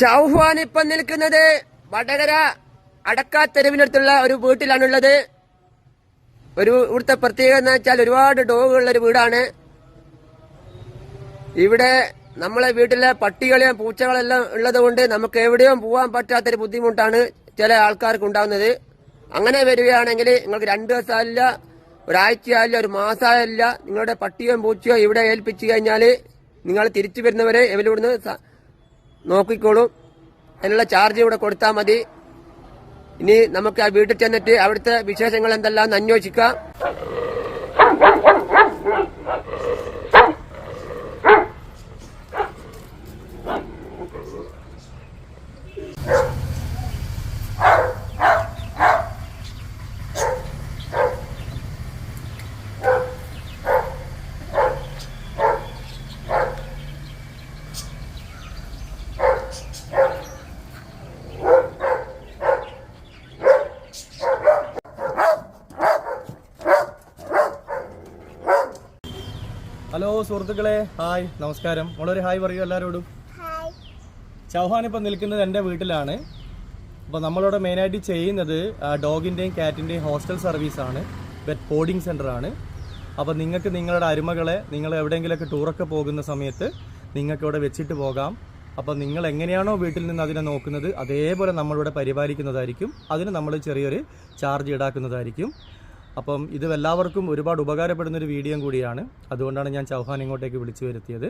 ചൗഹാൻ ഇപ്പം നിൽക്കുന്നത് വടകര അടക്കാത്തെരുവിനടുത്തുള്ള ഒരു വീട്ടിലാണുള്ളത്. ഇവിടുത്തെ പ്രത്യേകത എന്ന് വെച്ചാൽ ഒരുപാട് ഡോഗുള്ള ഒരു വീടാണ്. ഇവിടെ നമ്മളെ വീട്ടിലെ പട്ടികളെയും പൂച്ചകളെല്ലാം ഉള്ളത് കൊണ്ട് നമുക്ക് എവിടെയും പോകാൻ പറ്റാത്തൊരു ബുദ്ധിമുട്ടാണ് ചില ആൾക്കാർക്ക് ഉണ്ടാകുന്നത്. അങ്ങനെ വരികയാണെങ്കിൽ നിങ്ങൾക്ക് 2 ദിവസമായില്ല, ഒരാഴ്ചയായില്ല, ഒരു മാസമായില്ല, നിങ്ങളുടെ പട്ടിയോ പൂച്ചയോ ഇവിടെ ഏൽപ്പിച്ചു കഴിഞ്ഞാൽ നിങ്ങൾ തിരിച്ചു വരുന്നവരെ ഇവരിവിടുന്ന് നോക്കിക്കോളും. അതിനുള്ള ചാർജ് ഇവിടെ കൊടുത്താൽ മതി. ഇനി നമുക്ക് ആ വീട്ടിൽ ചെന്നിട്ട് അവിടുത്തെ വിശേഷങ്ങൾ എന്തെല്ലാം അന്വേഷിക്കാം. ഹലോ സുഹൃത്തുക്കളെ, ഹായ്, നമസ്കാരം. നമ്മളൊരു ഹായ് പറയൂ എല്ലാവരോടും. ചൗഹാൻ ഇപ്പം നിൽക്കുന്നത് എൻ്റെ വീട്ടിലാണ്. അപ്പോൾ നമ്മളിവിടെ മെയിനായിട്ട് ചെയ്യുന്നത് ഡോഗിൻ്റെയും ക്യാറ്റിൻ്റെയും ഹോസ്റ്റൽ സർവീസാണ്, പെറ്റ് ബോർഡിംഗ് സെൻ്ററാണ്. അപ്പോൾ നിങ്ങൾക്ക് നിങ്ങളുടെ അരുമകളെ നിങ്ങൾ എവിടെയെങ്കിലുമൊക്കെ ടൂറൊക്കെ പോകുന്ന സമയത്ത് നിങ്ങൾക്ക് ഇവിടെ വെച്ചിട്ട് പോകാം. അപ്പോൾ നിങ്ങൾ എങ്ങനെയാണോ വീട്ടിൽ നിന്ന് അതിനെ നോക്കുന്നത് അതേപോലെ നമ്മളിവിടെ പരിപാലിക്കുന്നതായിരിക്കും. അതിന് നമ്മൾ ചെറിയൊരു ചാർജ് ഈടാക്കുന്നതായിരിക്കും. അപ്പം ഇത് എല്ലാവർക്കും ഒരുപാട് ഉപകാരപ്പെടുന്നൊരു വീഡിയോ കൂടിയാണ്. അതുകൊണ്ടാണ് ഞാൻ ചൗഹാൻ ഇങ്ങോട്ടേക്ക് വിളിച്ചു വരുത്തിയത്.